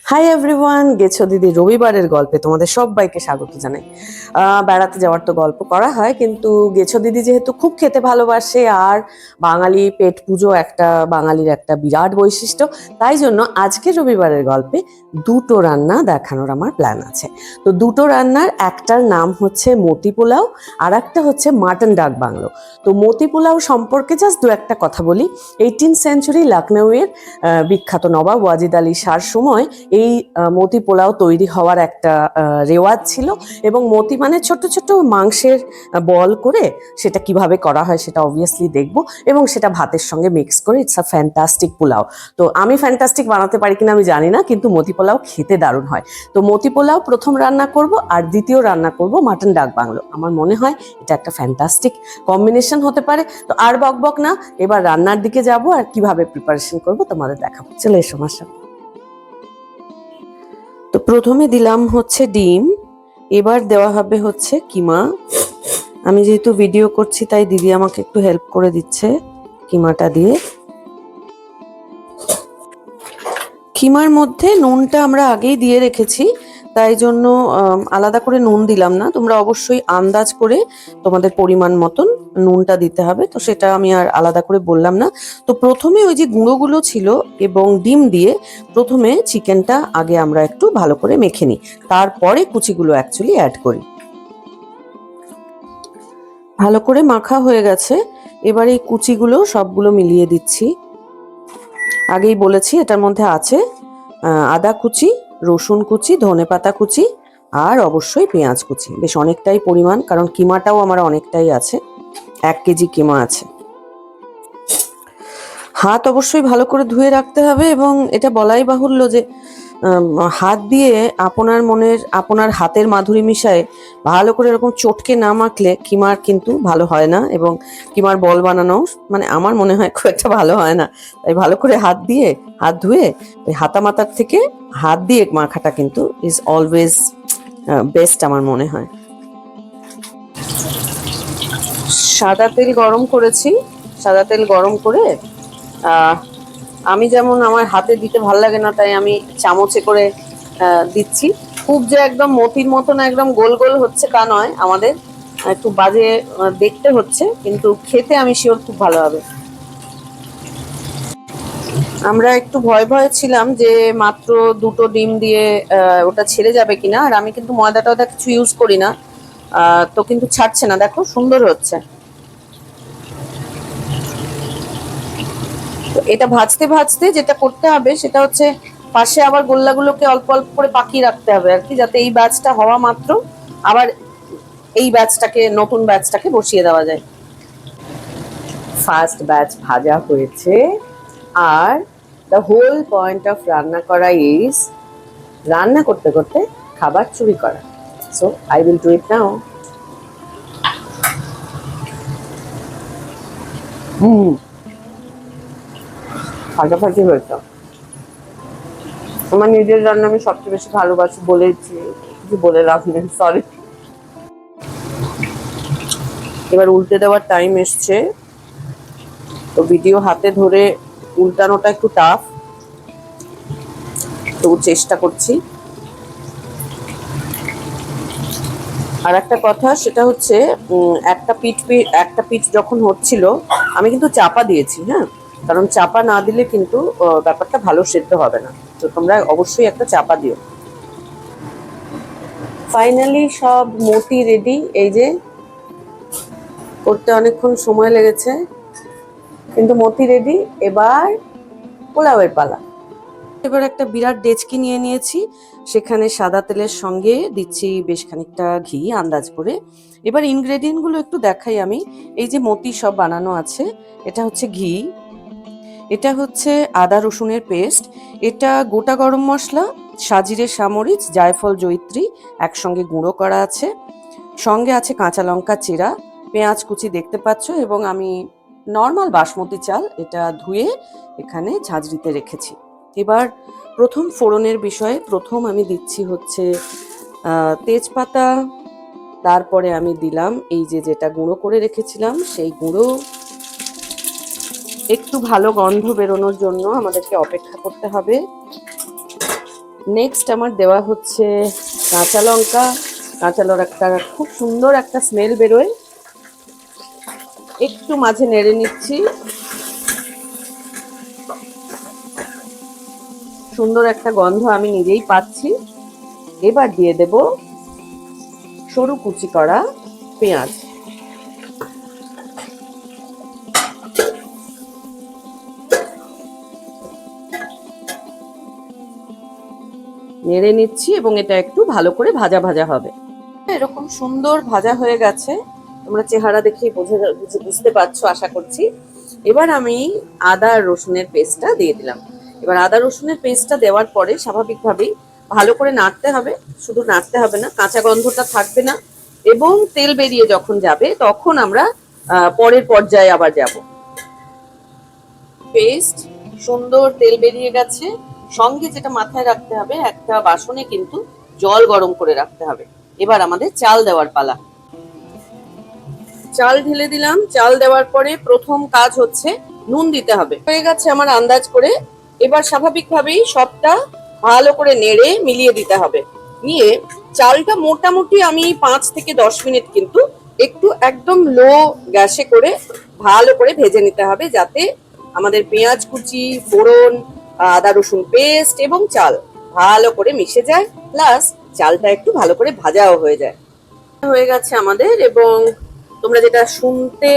Hi everyone, গেছো দিদি রবিবারের গল্পে তোমাদের সবাইকে স্বাগত জানাই। বেড়াতে যাওয়ার তো গল্প করা হয়, কিন্তু গেছো দিদি যেহেতু খুব খেতে ভালোবাসে আর বাঙালি পেট পুজো একটা বাঙালির একটা বিরাট বৈশিষ্ট্য, তাই জন্য আজকে রবিবারের গল্পে দুটো রান্না দেখানোর আমার প্ল্যান আছে। তো দুটো রান্নার একটার নাম হচ্ছে মতি পোলাও আর একটা হচ্ছে মাটন ডাক বাংলো। তো মতি পোলাও সম্পর্কে জাস্ট দু একটা কথা বলি। 18th সেঞ্চুরি লখনৌয়ের বিখ্যাত নবাব ওয়াজিদ আলী শাহর সময় এই মতি পোলাও তৈরি হওয়ার একটা রেওয়াজ ছিল, এবং মতি মানে ছোট ছোট মাংসের বল করে সেটা কিভাবে করা হয় সেটা অবভিয়াসলি দেখবো, এবং সেটা ভাতের সঙ্গে মিক্স করে ইটস আ ফ্যান্টাস্টিক পোলাও। তো আমি ফ্যান্টাস্টিক বানাতে পারি কিনা আমি জানি না, কিন্তু মতি পোলাও খেতে দারুণ হয়। তো মতি পোলাও প্রথম রান্না করব, আর দ্বিতীয় রান্না করব মাটন ডাক বাংলো। আমার মনে হয় এটা একটা ফ্যান্টাস্টিক কম্বিনেশন হতে পারে। তো আর বকবক না, এবার রান্নার দিকে যাব আর কিভাবে প্রিপারেশন করব তোমাদের দেখাবো। চলে এসো আমার সাথে। তো প্রথমে দিলাম হচ্ছে ডিম, এবার দেওয়া হবে হচ্ছে কিমা। আমি যেহেতু ভিডিও করছি তাই দিদি আমাকে একটু হেল্প করে দিচ্ছে কিমাটা দিয়ে। কিমার মধ্যে নুনটা আমরা আগেই দিয়ে রেখেছি, তাই জন্য আলাদা করে নুন দিলাম না। তোমরা অবশ্যই আন্দাজ করে তোমাদের পরিমাণ মতন নুনটা দিতে হবে, তো সেটা আমি আর আলাদা করে বললাম না। তো প্রথমে ওই যে গুঁড়োগুলো ছিল এবং ডিম দিয়ে প্রথমে চিকেনটা আগে আমরা একটু ভালো করে মেখে নিই, তারপরে কুচিগুলো অ্যাকচুয়ালি অ্যাড করি। ভালো করে মাখা হয়ে গেছে, এবার এই কুচিগুলো সবগুলো মিলিয়ে দিচ্ছি। আগেই বলেছি এটার মধ্যে আছে আদা কুচি, রসুন কুচি, ধনেপাতা কুচি আর অবশ্যই পেঁয়াজ কুচি। বেশ অনেকটাই পরিমাণ, কারণ কিমাটাও আমার অনেকটাই আছে, 1 কেজি কিমা আছে। হাত অবশ্যই ভালো করে ধুয়ে রাখতে হবে, এবং এটা বলাই বাহুল্য যে হাত দিয়ে আপনার হাতের মাধুরী মিশায় ভালো করে এরকম চটকে না মাখলে কিমার কিন্তু ভালো হয় না, এবং কিমার বল বানানো মানে আমার মনে হয় খুব একটা ভালো হয় না। তাই ভালো করে হাত ধুয়ে ওই হাতা মাতার থেকে হাত দিয়ে মাখাটা কিন্তু ইজ অলওয়েজ বেস্ট আমার মনে হয়। সাদা তেল গরম করেছি, সাদা তেল গরম করে আমি যেমন আমার হাতে দিতে ভালো লাগে না, তাই আমি চামচে করে দিচ্ছি। খুব যে একদম মতির মতন একদম গোল গোল হচ্ছে তা নয়, আমাদের একটু বাজে দেখতে হচ্ছে, কিন্তু খেতে আমি শিওর খুব ভালো হবে। আমরা একটু ভয় ভয়ে ছিলাম যে মাত্র দুটো ডিম দিয়ে ওটা ছেড়ে যাবে কিনা, আর আমি কিন্তু ময়দা টয়দা কিছু ইউজ করি না, তো কিন্তু ছাড়ছে না, দেখো সুন্দর হচ্ছে। তো এটা ভাজতে ভাজতে যেটা করতে হবে সেটা হচ্ছে পাশে আবার গোল্লাগুলোকে অল্প অল্প করে পাকিয়ে রাখতে হবে আর কি, যাতে এই ব্যাচটা হওয়া মাত্র আবার এই ব্যাচটাকে নতুন ব্যাচটাকে বসিয়ে দেওয়া যায়। ফার্স্ট ব্যাচ ভাজা হয়েছে, আর দ্য হোল পয়েন্ট অফ রান্না করা ইজ রান্না করতে করতে খাবার চুরি করা। So I will do it now. ফাটাফাটি হয়েছে। আমার নিজের রান্না আমি সবচেয়ে বেশি ভালোবাসি বলেছি, কিছু বলে লাভ নেই, সরি। এবার উল্টে দেওয়ার টাইম এসছে, তো ভিডিও হাতে ধরে উল্টানোটা একটু টাফ, তো চেষ্টা করছি। আর একটা কথা সেটা হচ্ছে একটা পিঠ যখন হচ্ছিল আমি কিন্তু চাপা দিয়েছি, হ্যাঁ, কারণ চাপা না দিলে কিন্তু ব্যাপারটা ভালো সেদ্ধ হবে না, তো তোমরা অবশ্যই একটা চাপা দিও। ফাইনালি সব মতি রেডি, এই যে করতে অনেকক্ষণ সময় লেগেছে, কিন্তু মতি রেডি। এবার পোলাওয়ের পালা। এবার একটা বিরাট ডেচকি নিয়ে নিয়েছি, সেখানে সাদা তেলের সঙ্গে দিচ্ছি বেশ খানিকটা ঘি আন্দাজ করে। এবার ইনগ্রেডিয়েন্ট গুলো একটু দেখাই আমি। এই যে মতি সব বানানো আছে, এটা হচ্ছে ঘি, এটা হচ্ছে আদা রসুনের পেস্ট, এটা গোটা গরম মশলা, সাজিরে সামরিচ, জায়ফল, জয়িত্রী একসঙ্গে গুঁড়ো করা আছে, সঙ্গে আছে কাঁচা লঙ্কা চেরা, পেঁয়াজ কুচি দেখতে পাচ্ছ, এবং আমি নর্মাল বাসমতি চাল এটা ধুয়ে এখানে ঝাঁঝরিতে রেখেছি। এবার প্রথম ফোড়নের বিষয়ে প্রথম আমি দিচ্ছি হচ্ছে তেজপাতা, তারপরে আমি দিলাম এই যে যেটা গুঁড়ো করে রেখেছিলাম সেই গুঁড়ো। একটু ভালো গন্ধ বেরোনোর জন্য আমাদেরকে অপেক্ষা করতে হবে। নেক্সট আমার দেওয়া হচ্ছে কাঁচা লঙ্কা। কাঁচা লঙ্কার খুব সুন্দর একটা স্মেল বেরোয়, একটু মাঝে নেড়ে নিচ্ছি। সুন্দর একটা গন্ধ আমি নিজেই পাচ্ছি। এবার দিয়ে দেব সরু কুচি করা পেঁয়াজ। নেড়ে নিচ্ছি এবং এটা একটু ভালো করে ভাজা ভাজা হবে। এরকম সুন্দর ভাজা হয়ে গেছে, তোমরা চেহারা দেখেই বুঝতে পারছো আশা করছি। এবার আমি আদা আর রসুনের পেস্টটা দিয়ে দিলাম। এবার আদা রসুনের পেস্টটা দেওয়ার পরে স্বাভাবিকভাবেই ভালো করে নাড়তে হবে। শুধু নাড়তে হবে না, কাঁচা গন্ধটা থাকবে না, এবং তেল বেরিয়ে যখন যাবে তখন আমরা পরের পর্যায়ে আবার যাব। পেস্ট সুন্দর তেল বেরিয়ে গেছে। সঙ্গে যেটা মাথায় রাখতে হবে, একটা বাসনে কিন্তু জল গরম করে রাখতে হবে। এবার আমাদের চাল দেওয়ার পালা। চাল ঢেলে দিলাম। চাল দেওয়ার পরে প্রথম কাজ হচ্ছে নুন দিতে হবে। হয়ে গেছে আমার আন্দাজ করে। এবার স্বাভাবিকভাবেই সবটা ভালো করে নেড়ে মিলিয়ে দিতে হবে। নিয়ে চালটা মোটামুটি আমি 5 থেকে 10 মিনিট কিন্তু একটু একদম লো গ্যাসে করে ভালো করে ভেজে নিতে হবে, যাতে আমাদের পেঁয়াজ কুচি, ফোড়ন, আদা রসুন পেস্ট এবং চাল ভালো করে মিশে যায়, প্লাস চালটা একটু ভালো করে ভাজাও হয়ে যায়। হয়ে গেছে আমাদের, এবং তোমরা যেটা শুনতে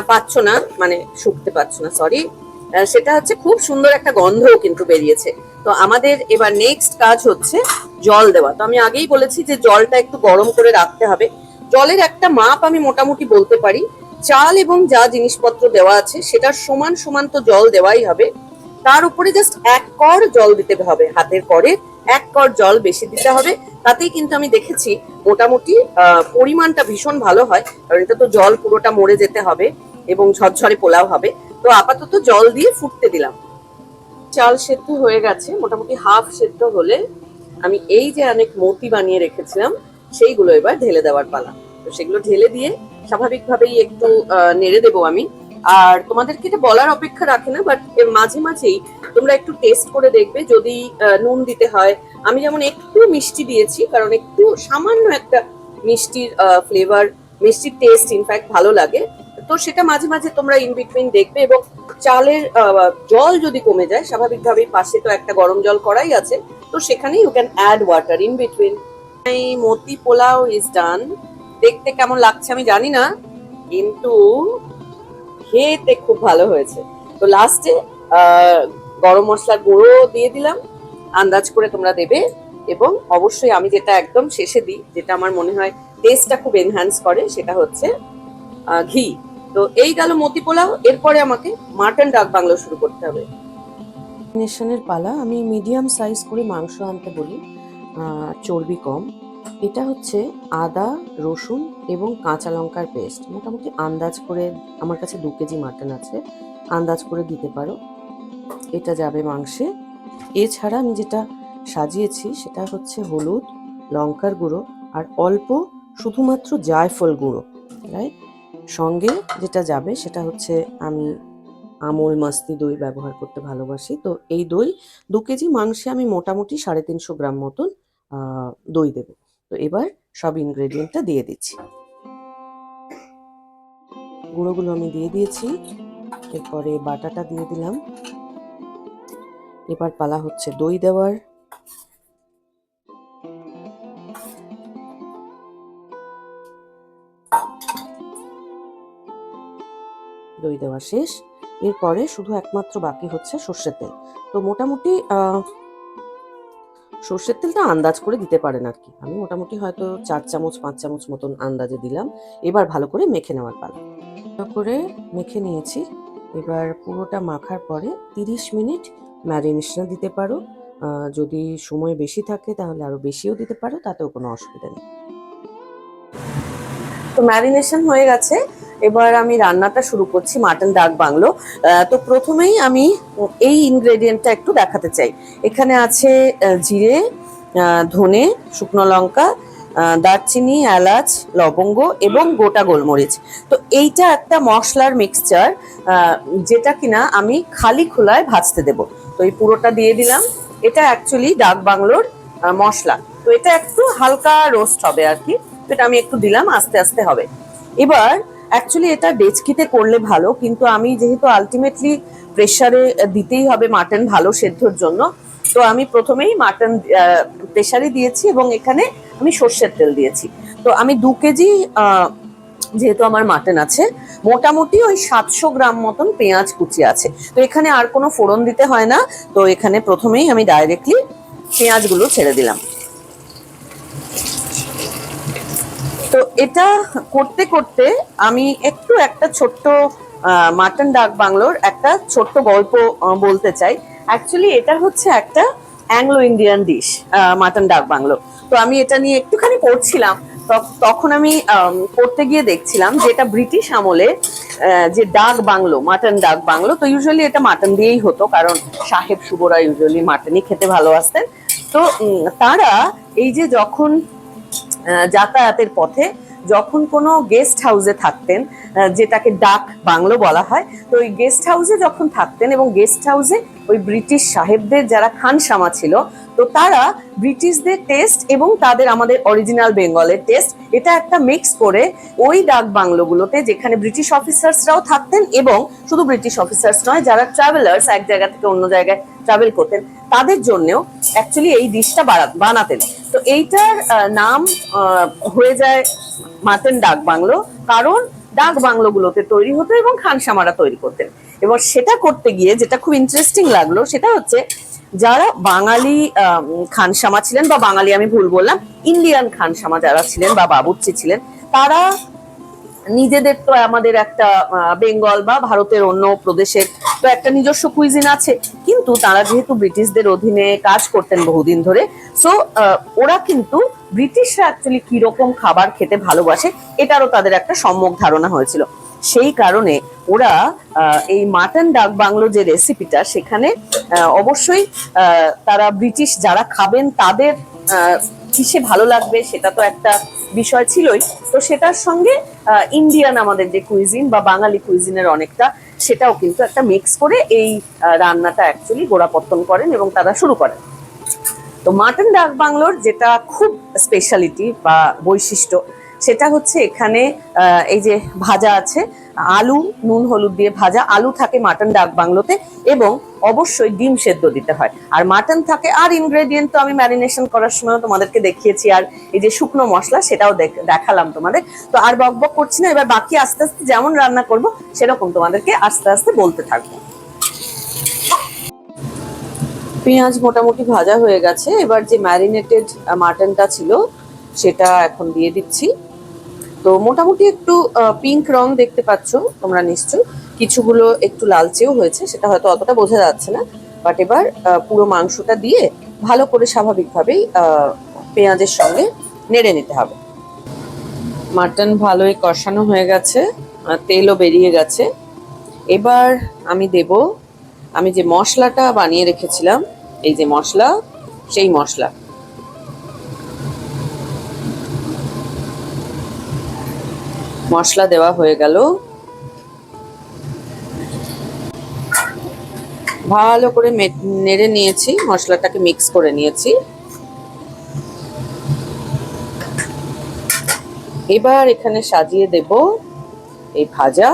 পাচ্ছ না, মানে শুনতে পাচ্ছ না, সরি, সেটা হচ্ছে খুব সুন্দর একটা গন্ধও কিন্তু বেরিয়েছে। তো আমাদের এবার নেক্সট কাজ হচ্ছে জল দেওয়া। তো আমি আগেই বলেছি যে জলটা একটু গরম করে রাখতে হবে। জলের একটা মাপ আমি মোটামুটি বলতে পারি। চাল এবং যা জিনিসপত্র দেওয়া আছে সেটার সমান সমান তো জল দেওয়াই হবে। তার উপরে জাস্ট 1 কর জল দিতে হবে, হাতের করে 1 কর জল বেশি দিতে হবে। তাতেই কিন্তু আমি দেখেছি মোটামুটি পরিমাণটা ভীষণ ভালো হয়, কারণ এটা তো জল পুরোটা মরে যেতে হবে এবং ঝরঝরে পোলাও হবে। তো আপাতত জল দিয়ে ফুটতে দিলাম। চাল সেদ্ধ হয়ে গেছে, মোটামুটি হাফ সেদ্ধ হলে আমি এই যে অনেক মতি বানিয়ে রেখেছিলাম সেইগুলো এবার ঢেলে দেওয়ার পালা। তো সেগুলো ঢেলে দিয়ে স্বাভাবিকভাবেই একটু নেড়ে দেবো আমি। আর তোমাদেরকে এটা বলার অপেক্ষা রাখে না, বাট মাঝে মাঝেই তোমরা একটু টেস্ট করে দেখবে যদি নুন দিতে হয়। আমি যেমন একটু মিষ্টি দিয়েছি, কারণ একটু সামান্য একটা মিষ্টির ফ্লেভার, মিষ্টির টেস্ট ইনফ্যাক্ট ভালো লাগে। তো সেটা মাঝে মাঝে তোমরা ইন বিটুইন দেখবে। এবং চালের জল যদি কমে যায়, স্বাভাবিকভাবেই পাশে তো একটা গরম জল করাই আছে, তো সেখানে you can add water in between. এই মতি পোলাও ইজ ডান। দেখতে কেমন লাগছে আমি জানি না, কিন্তু খেতে খুব ভালো হয়েছে। তো লাস্টে গরম মশলার গুঁড়ো দিয়ে দিলাম, আন্দাজ করে তোমরা দেবে। এবং অবশ্যই আমি যেটা একদম শেষে দিই, যেটা আমার মনে হয় টেস্টটা খুব এনহ্যান্স করে, সেটা হচ্ছে ঘি। তো এই গেল মতি পোলাও। এরপরে আমাকে মাটন ডাক বাংলো শুরু করতে হবে। ম্যারিনেশনের পালা। আমি মিডিয়াম সাইজ করে মাংস আনতে বলি, চর্বি কম। এটা হচ্ছে আদা রসুন এবং কাঁচা লঙ্কার পেস্ট। মোটামুটি আন্দাজ করে, আমার কাছে 2 কেজি মাটন আছে, আন্দাজ করে দিতে পারো। এটা যাবে মাংসে। এছাড়া আমি যেটা সাজিয়েছি সেটা হচ্ছে হলুদ, লঙ্কার গুঁড়ো আর অল্প শুধুমাত্র জায়ফল গুঁড়ো, রাইট। সঙ্গে যেটা যাবে সেটা হচ্ছে, আমি আমুল মাস্তি দই ব্যবহার করতে ভালোবাসি। তো এই দই 2 কেজি মাংসে আমি মোটামুটি 350 গ্রাম মতন দই দেব। তো এবার সব ইনগ্রেডিয়েন্টটা দিয়ে দিচ্ছি। গুঁড়োগুলো আমি দিয়ে দিয়েছি, এরপরে বাটাটা দিয়ে দিলাম। এবার পালা হচ্ছে দই দেওয়ার। দই দেওয়া শেষ। এরপরে শুধু একমাত্র বাকি হচ্ছে সর্ষের তেল। তো মোটামুটি সর্ষের তেলটা আন্দাজ করে দিতে পারেন আর কি। আমি মোটামুটি হয়তো 4 চামচ 5 চামচ মতন আন্দাজে দিলাম। এবার ভালো করে মেখে নেওয়ার পালা। ভালো করে মেখে নিয়েছি। এবার পুরোটা মাখার পরে 30 মিনিট ম্যারিনেশন দিতে পারো। যদি সময় বেশি থাকে তাহলে আরো বেশিও দিতে পারো, তাতেও কোনো অসুবিধা নেই। তো ম্যারিনেশন হয়ে গেছে, এবার আমি রান্নাটা শুরু করছি মাটন ডাক বাংলো। তো প্রথমেই আমি এই ইনগ্রেডিয়েন্টটা একটু দেখাতে চাই। এখানে আছে জিরে, ধনে, শুকনো লঙ্কা, দারচিনি, এলাচ, লবঙ্গ এবং গোটা গোলমরিচ। তো এইটা একটা মশলার মিক্সচার, যেটা কিনা আমি খালি খোলায় ভাজতে দেব। তো এই পুরোটা দিয়ে দিলাম। এটা অ্যাকচুয়ালি ডাক বাংলোর মশলা। তো এটা একটু হালকা রোস্ট হবে আর কি, এটা আমি একটু দিলাম, আস্তে আস্তে হবে। এবার অ্যাকচুয়ালি এটা ডেচকিতে করলে ভালো, কিন্তু আমি যেহেতু আলটিমেটলি প্রেসারে দিতেই হবে মাটন ভালো সেদ্ধর জন্য, তো আমি প্রথমেই মাটন প্রেসারে দিয়েছি এবং এখানে আমি সর্ষের তেল দিয়েছি। তো আমি 2 কেজি যেহেতু আমার মাটন আছে, মোটামুটি ওই 700 গ্রাম মতন পেঁয়াজ কুচি আছে। তো এখানে আর কোনো ফোড়ন দিতে হয় না, তো এখানে প্রথমেই আমি ডাইরেক্টলি পেঁয়াজগুলো ছেড়ে দিলাম। তো এটা করতে করতে আমি একটু একটা ছোট্ট মাটন ডাক বাংলোর একটা ছোট্ট গল্প বলতে চাই। অ্যাকচুয়ালি এটা হচ্ছে একটা Anglo Indian dish, mutton dak bungalow. তো আমি এটা নিয়ে একটুখানি পড়ছিলাম, তখন আমি পড়তে গিয়ে দেখছিলাম যে এটা ব্রিটিশ আমলে যে ডাক বাংলো, মাটন ডাক বাংলো, তো ইউজুয়ালি এটা মাটন দিয়েই হতো, কারণ সাহেব শুভরা ইউজুয়ালি মাটনই খেতে ভালোবাসতেন। তো তারা এই যে যখন যাতায়াতের পথে যখন কোনো গেস্ট হাউসে থাকতেন, যেটাকে ডাক বাংলো বলা হয়, তো ওই গেস্ট হাউসে যখন থাকতেন এবং গেস্ট হাউসে ওই ব্রিটিশ সাহেবদের যারা খানসামা ছিল, তো তারা ব্রিটিশদের টেস্ট এবং তাদের আমাদের অরিজিনাল বেঙ্গলের টেস্ট এটা একটা মিক্স করে ওই ডাক বাংলোগুলোতে, যেখানে ব্রিটিশ অফিসার্সরাও থাকতেন এবং শুধু ব্রিটিশ অফিসার্স নয়, যারা ট্রাভেলার্স এক জায়গা থেকে অন্য জায়গায় ট্রাভেল করতেন, তাদের জন্যও অ্যাকচুয়ালি এই ডিশটা বানাতেন। তো এইটার নাম হয়ে যায় মাটন ডাক বাংলো, কারণ ডাক বাংলোগুলোতে তৈরি হতো এবং খানসামারা তৈরি করতেন। এবার সেটা করতে গিয়ে যেটা খুব ইন্টারেস্টিং লাগলো সেটা হচ্ছে, যারা বাঙালি খানসামা ছিলেন, বা বাঙালি আমি ভুল বললাম, ইন্ডিয়ান খানসামা যারা ছিলেন বা বাবুর্চি ছিলেন, তারা নিজেদের তো আমাদের একটা বেঙ্গল বা ভারতের অন্য প্রদেশের তো একটা নিজস্ব কুইজিন আছে, কিন্তু তারা যেহেতু ব্রিটিশদের অধীনে কাজ করতেন বহুদিন ধরে, সো ওরা কিন্তু ব্রিটিশরা অ্যাকচুয়ালি কিরকম খাবার খেতে ভালোবাসে এটারও তাদের একটা সম্যক ধারণা হয়েছিল। সেই কারণে ওরা এই মাটন ডাক বাংলো যে রেসিপিটা, সেখানে অবশ্যই তারা ব্রিটিশ যারা খাবেন তাদের কিসে ভালো লাগবে সেটা তো একটা বিষয় ছিলই, তো সেটার সঙ্গে ইন্ডিয়ান আমাদের যে কুইজিন বা বাঙালি কুইজিনের অনেকটা, সেটাও কিন্তু একটা মিক্স করে এই রান্নাটা অ্যাকচুয়ালি গোড়াপত্তন করেন এবং তারা শুরু করেন। তো মাটন ডাক বাংলোর যেটা খুব স্পেশালিটি বা বৈশিষ্ট্য, সেটা হচ্ছে এখানে এই যে ভাজা আছে, আলু নুন হলুদ দিয়ে ভাজা আলু থাকে মাটন ডাক বাংলোতে, এবং অবশ্যই ডিম সেদ্ধ দিতে হয়, আর মাটন থাকে, আর ইনগ্রেডিয়েন্ট তো আমি ম্যারিনেশন করার সময় তোমাদেরকে দেখিয়েছি, আর এই যে শুকনো মশলা সেটাও দেখালাম তোমাদের। তো আর বক বক করছি না, এবার বাকি আস্তে আস্তে যেমন রান্না করব সেরকম তোমাদেরকে আস্তে আস্তে বলতে থাকবো। পেঁয়াজ মোটামুটি ভাজা হয়ে গেছে, এবার যে ম্যারিনেটেড মাটনটা ছিল সেটা এখন দিয়ে দিচ্ছি। তো মোটামুটি একটু পিঙ্ক রং দেখতে পাচ্ছ তোমরা নিশ্চয়, কিছুগুলো একটু লালচেও হয়েছে, সেটা হয়তো অতটা বোঝা যাচ্ছে না, বাট এবার পুরো মাংসটা দিয়ে ভালো করে স্বাভাবিকভাবেই পেঁয়াজের সঙ্গে নেড়ে নিতে হবে। মাটন ভালোই কষানো হয়ে গেছে, তেলও বেরিয়ে গেছে। এবার আমি আমি যে মশলাটা বানিয়ে রেখেছিলাম, এই যে মশলা, সেই মশলা দেওয়া হয়ে গেল, ভালো করে নেড়ে নিয়েছি, মশলাটাকে মিক্স করে নিয়েছি। এবার এখানে সাজিয়ে দেব এই ভাজা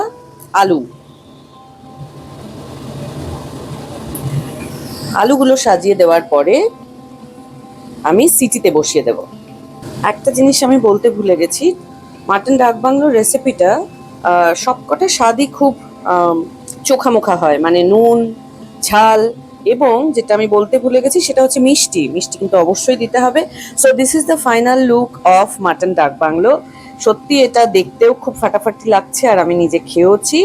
আলুগুলো সাজিয়ে দেওয়ার পরে আমি সিটিতে বসিয়ে দেব। একটা জিনিস আমি বলতে ভুলে গেছি, মাটন ডাক বাংলোর রেসিপিটা সবকটা স্বাদই খুব চোখামোখা হয়, মানে নুন ঝাল, এবং যেটা আমি বলতে ভুলে গেছি সেটা হচ্ছে মিষ্টি কিন্তু অবশ্যই দিতে হবে। So this is the final look of mutton dak bungalow. সত্যি এটা দেখতেও খুব ফাটাফাটি লাগছে, আর আমি নিজে খেয়েওছি।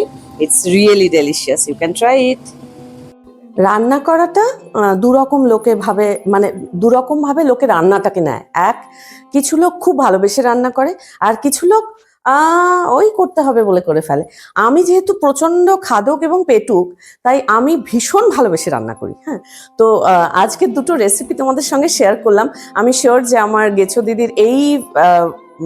It's really delicious, you can try it. রান্না করাটা দুরকম ভাবে লোকে রান্নাটাকে নেয়। কিছু লোক খুব ভালোবেসে রান্না করে, আর কিছু লোক ওই করতে হবে বলে করে ফেলে। আমি যেহেতু প্রচন্ড খাদক এবং পেটুক, তাই আমি ভীষণ ভালোবেসে রান্না করি। হ্যাঁ, তো আজকের দুটো রেসিপি তোমাদের সঙ্গে শেয়ার করলাম। আমি শিওর যে আমার গেছো দিদির এই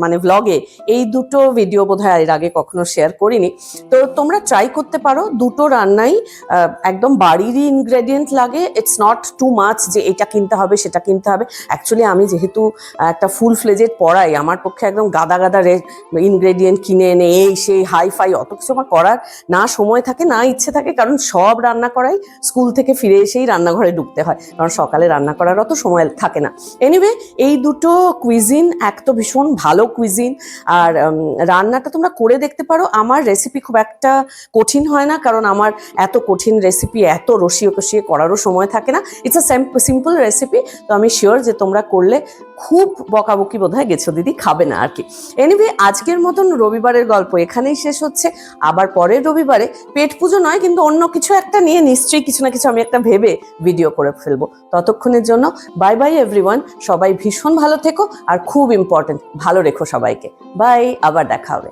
মানে ভ্লগে এই দুটো ভিডিও বোধহয় এর আগে কখনো শেয়ার করিনি। তো তোমরা ট্রাই করতে পারো, দুটো রান্নাই একদম বাড়িরই ইনগ্রেডিয়েন্ট লাগে। ইটস নট টু মাচ যে এটা কিনতে হবে সেটা কিনতে হবে। অ্যাকচুয়ালি আমি যেহেতু একটা ফুল ফ্লেজেড পড়াই, আমার পক্ষে একদম গাদা গাদা ইনগ্রেডিয়েন্ট কিনে এনে এই সেই হাই ফাই অত কিছু আমার করার না সময় থাকে না ইচ্ছে থাকে, কারণ সব রান্না করাই স্কুল থেকে ফিরে এসেই রান্নাঘরে ঢুকতে হয়, কারণ সকালে রান্না করার অত সময় থাকে না। এনিওয়ে, এই দুটো কুইজিন এক তো ভীষণ ভালো কুইজিন, আর রান্নাটা তোমরা করে দেখতে পারো। আমার রেসিপি খুব একটা কঠিন হয় না, কারণ আমার এত কঠিন রেসিপি এত রসিয়ে কষিয়ে করারও সময় থাকে না। It's a simple recipe. তো আমি শিওর যে তোমরা করলে খুব বকাবকি বোধহয় গেছো দিদি খাবে না আর কি। এনিওয়ে, আজকের মতন রবিবারের গল্প এখানেই শেষ হচ্ছে। আবার পরের রবিবারে পেট পুজো নয় কিন্তু অন্য কিছু একটা নিয়ে নিশ্চয়ই কিছু না কিছু আমি একটা ভেবে ভিডিও করে ফেলবো। ততক্ষণের জন্য বাই বাই এভরিওয়ান। সবাই ভীষণ ভালো থেকো, আর খুব ইম্পর্টেন্ট, ভালো রেখো সবাইকে। বাই, আবার দেখা হবে।